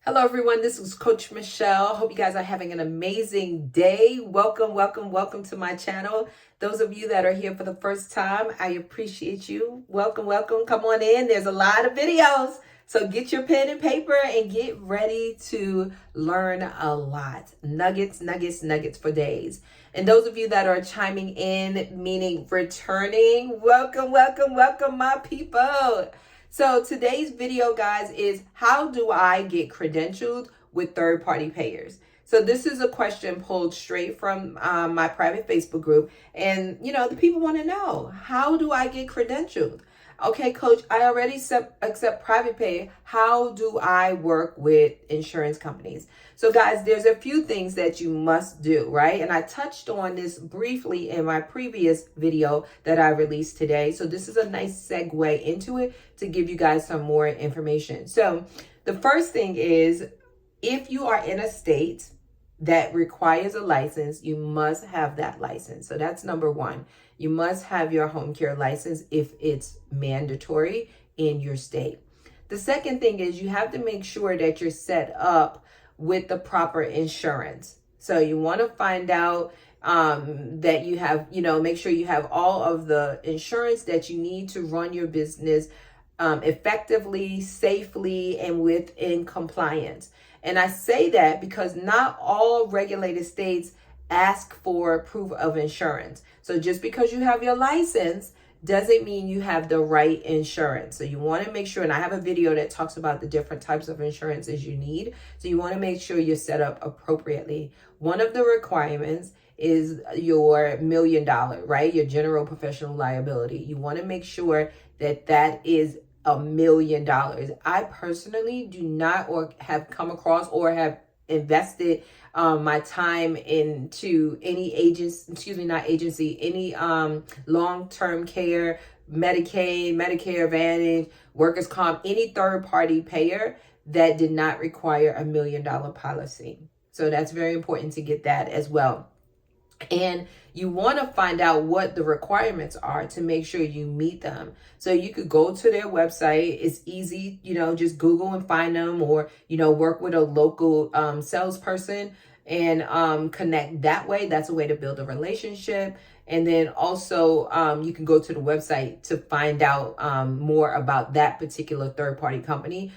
Hello, everyone. This is Coach Michele. Hope you guys are having an amazing day. Welcome to my channel. Those of you that are here for the first time, I appreciate you. Welcome. Come on in. There's a lot of videos. So get your pen and paper and get ready to learn a lot. Nuggets for days. And those of you that are chiming in, meaning returning, welcome, my people. So today's video, guys, is how do I get credentialed with third-party payers? So this is a question pulled straight from my private Facebook group. And, the people want to know, how do I get credentialed? Okay, coach, I already accept private pay. How do I work with insurance companies? So guys, there's a few things that you must do, right? And I touched on this briefly in my previous video that I released today. So this is a nice segue into it to give you guys some more information. So the first thing is, if you are in a state that requires a license, you must have that license. So that's number one. You must have your home care license if it's mandatory in your state. The second thing is you have to make sure that you're set up with the proper insurance. So you want to find out that you have, make sure you have all of the insurance that you need to run your business effectively, safely, and within compliance. And I say that because not all regulated states ask for proof of insurance. So just because you have your license doesn't mean you have the right insurance. So you want to make sure, and I have a video that talks about the different types of insurances you need. So you want to make sure you're set up appropriately. One of the requirements is your $1 million, right? Your general professional liability. You want to make sure that that is $1 million. I personally do not or have come across or have invested my time into any any long-term care, Medicaid, Medicare Advantage, workers' comp, any third-party payer that did not require $1 million policy. So that's very important to get that as well. And you want to find out what the requirements are to make sure you meet them. So you could go to their website. It's easy, just Google and find them, or, work with a local salesperson and connect that way. That's a way to build a relationship. And then also you can go to the website to find out more about that particular third-party company.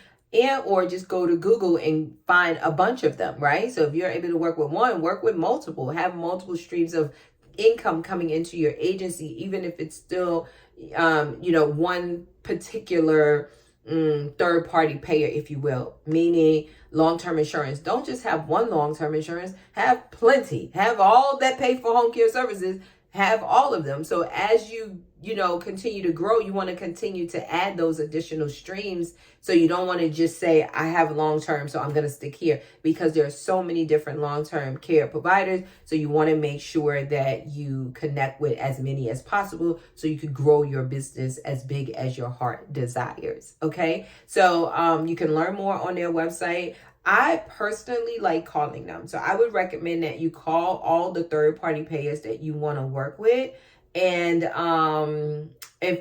Or just go to Google and find a bunch of them, right? So if you're able to work with one, work with multiple, have multiple streams of income coming into your agency, even if it's still, one particular third-party payer, if you will, meaning long-term insurance. Don't just have one long-term insurance, have plenty, have all that pay for home care services, have all of them. So as you continue to grow, you want to continue to add those additional streams. So you don't want to just say, I have long-term, so I'm going to stick here, because there are so many different long-term care providers. So you want to make sure that you connect with as many as possible so you could grow your business as big as your heart desires. Okay. So you can learn more on their website. I personally like calling them. So I would recommend that you call all the third-party payers that you want to work with and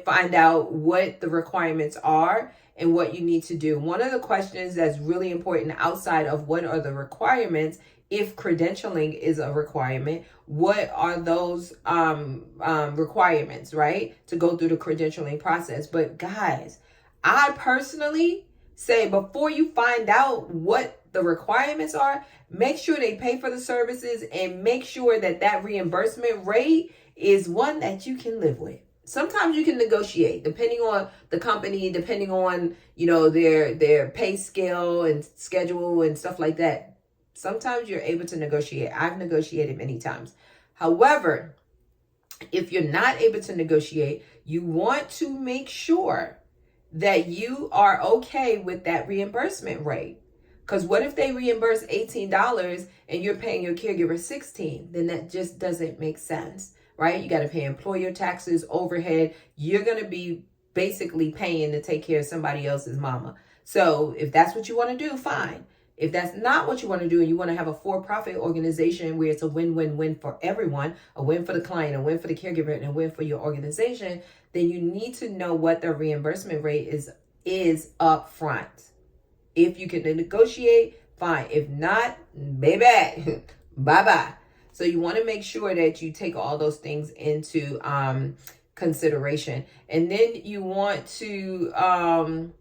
find out what the requirements are and what you need to do. One of the questions that's really important outside of what are the requirements, if credentialing is a requirement, what are those requirements, right? To go through the credentialing process. But guys, I personally say before you find out what the requirements are, make sure they pay for the services and make sure that that reimbursement rate is one that you can live with. Sometimes you can negotiate depending on the company, depending on, their pay scale and schedule and stuff like that. Sometimes you're able to negotiate. I've negotiated many times. However, if you're not able to negotiate, you want to make sure that you are okay with that reimbursement rate. Because what if they reimburse $18 and you're paying your caregiver $16? Then that just doesn't make sense, right? You got to pay employer taxes, overhead. You're going to be basically paying to take care of somebody else's mama. So if that's what you want to do, fine. If that's not what you want to do and you want to have a for-profit organization where it's a win-win-win for everyone, a win for the client, a win for the caregiver, and a win for your organization, then you need to know what the reimbursement rate is up front. If you can negotiate, fine. If not, baby, bye-bye. So you want to make sure that you take all those things into consideration. And then you want to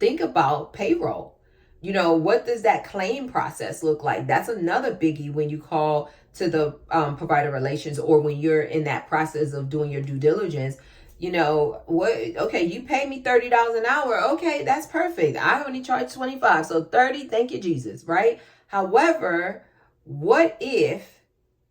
think about payroll. What does that claim process look like? That's another biggie when you call to the provider relations, or when you're in that process of doing your due diligence. Okay, you pay me $30 an hour. Okay, that's perfect. I only charge 25, so 30, thank you, Jesus, right? However, what if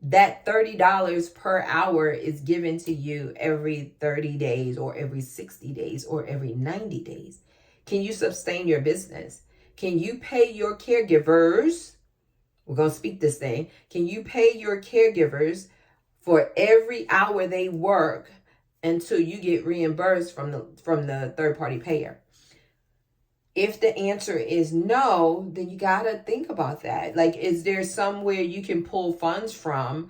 that $30 per hour is given to you every 30 days or every 60 days or every 90 days? Can you sustain your business? Can you pay your caregivers? We're going to speak this thing. Can you pay your caregivers for every hour they work until you get reimbursed from the third party payer? If the answer is no, then you got to think about that. Like, is there somewhere you can pull funds from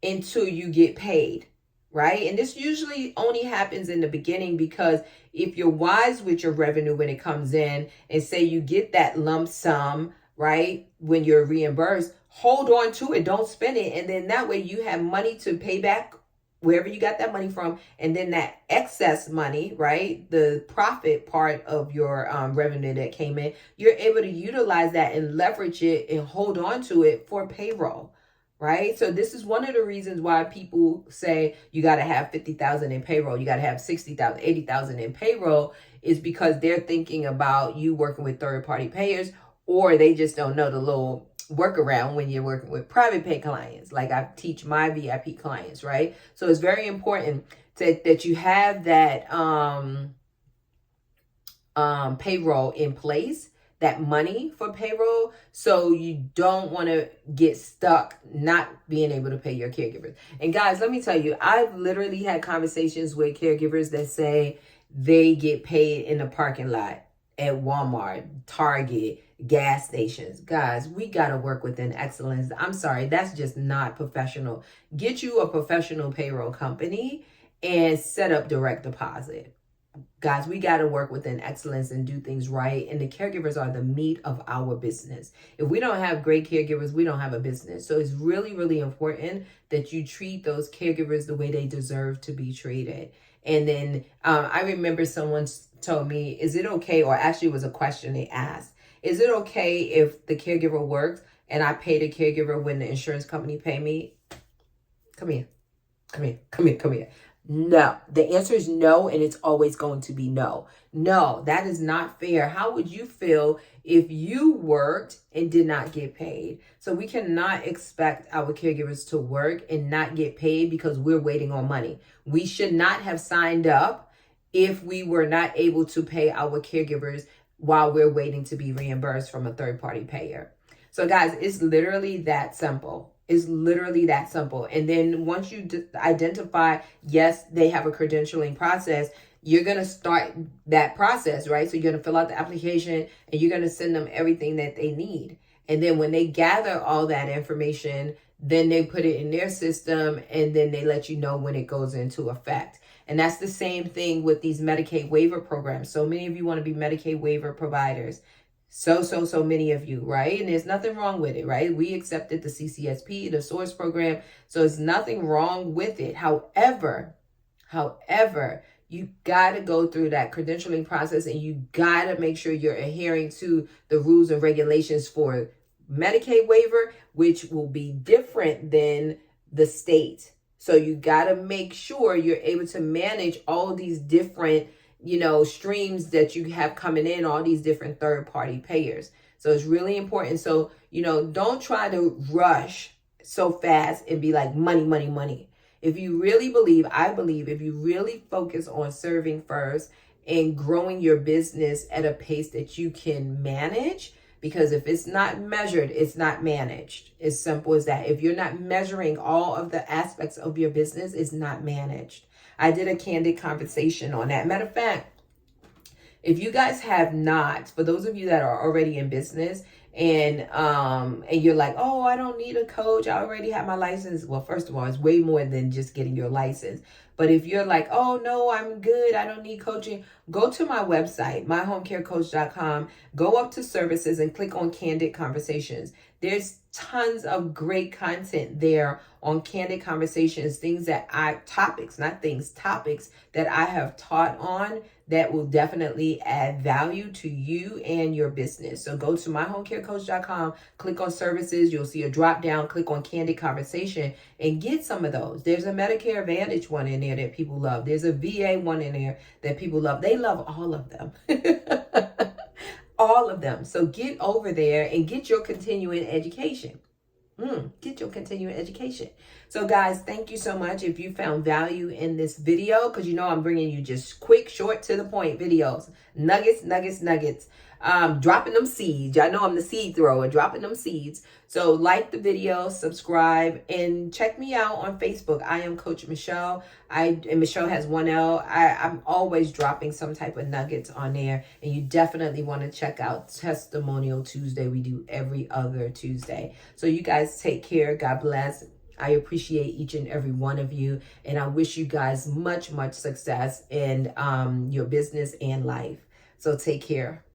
until you get paid, right? And this usually only happens in the beginning, because if you're wise with your revenue when it comes in, and say you get that lump sum, right, when you're reimbursed, hold on to it, don't spend it. And then that way you have money to pay back wherever you got that money from. And then that excess money, right, the profit part of your revenue that came in, you're able to utilize that and leverage it and hold on to it for payroll, right? So this is one of the reasons why people say you got to have 50,000 in payroll, you got to have 60,000, 80,000 in payroll, is because they're thinking about you working with third party payers, or they just don't know the little workaround when you're working with private pay clients, like I teach my VIP clients, right? So it's very important that you have that payroll in place, that money for payroll, so you don't want to get stuck not being able to pay your caregivers. And guys, let me tell you, I've literally had conversations with caregivers that say they get paid in the parking lot at Walmart, Target, gas stations. Guys, we got to work within excellence. I'm sorry, that's just not professional. Get you a professional payroll company and set up direct deposit. Guys, we got to work within excellence and do things right. And the caregivers are the meat of our business. If we don't have great caregivers, we don't have a business. So it's really, really important that you treat those caregivers the way they deserve to be treated. And then I remember someone told me, is it okay, or actually it was a question they asked, is it okay if the caregiver works and I pay the caregiver when the insurance company pay me? Come here. No, the answer is no, and it's always going to be no. No, that is not fair. How would you feel if you worked and did not get paid? So we cannot expect our caregivers to work and not get paid because we're waiting on money. We should not have signed up if we were not able to pay our caregivers while we're waiting to be reimbursed from a third party payer. So guys, it's literally that simple. It's literally that simple. And then once you identify, yes, they have a credentialing process, you're going to start that process, right? So you're going to fill out the application and you're going to send them everything that they need. And then when they gather all that information, then they put it in their system and then they let you know when it goes into effect. And that's the same thing with these Medicaid waiver programs. So many of you want to be Medicaid waiver providers. So many of you, right? And there's nothing wrong with it, right? We accepted the CCSP, the source program. So there's nothing wrong with it. However, you got to go through that credentialing process and you got to make sure you're adhering to the rules and regulations for Medicaid waiver, which will be different than the state. So you got to make sure you're able to manage all these different streams that you have coming in, all these different third-party payers. So it's really important. So, don't try to rush so fast and be like, money. If you really believe, if you really focus on serving first and growing your business at a pace that you can manage, because if it's not measured, it's not managed. As simple as that. If you're not measuring all of the aspects of your business, it's not managed. I did a candid conversation on that. Matter of fact, if you guys have not, for those of you that are already in business and you're like, oh, I don't need a coach, I already have my license. Well, first of all, it's way more than just getting your license. But if you're like, oh no, I'm good, I don't need coaching, go to my website, myhomecarecoach.com, go up to services and click on Candid Conversations. There's tons of great content there on Candid Conversations, topics that I have taught on that will definitely add value to you and your business. So go to myhomecarecoach.com, click on services, you'll see a drop down, click on Candid Conversation and get some of those. There's a Medicare Advantage one in there that people love. There's a VA one in there that people love. They love all of them. All of them. So get over there and get your continuing education. Get your continuing education. So guys, thank you so much. If you found value in this video, because you know I'm bringing you just quick, short, to the point videos. Nuggets. Dropping them seeds. I know I'm the seed thrower, dropping them seeds. So like the video, subscribe, and check me out on Facebook. I am Coach Michele. And Michele has one L. I'm always dropping some type of nuggets on there. And you definitely want to check out Testimonial Tuesday. We do every other Tuesday. So you guys take care. God bless. I appreciate each and every one of you. And I wish you guys much success in your business and life. So take care.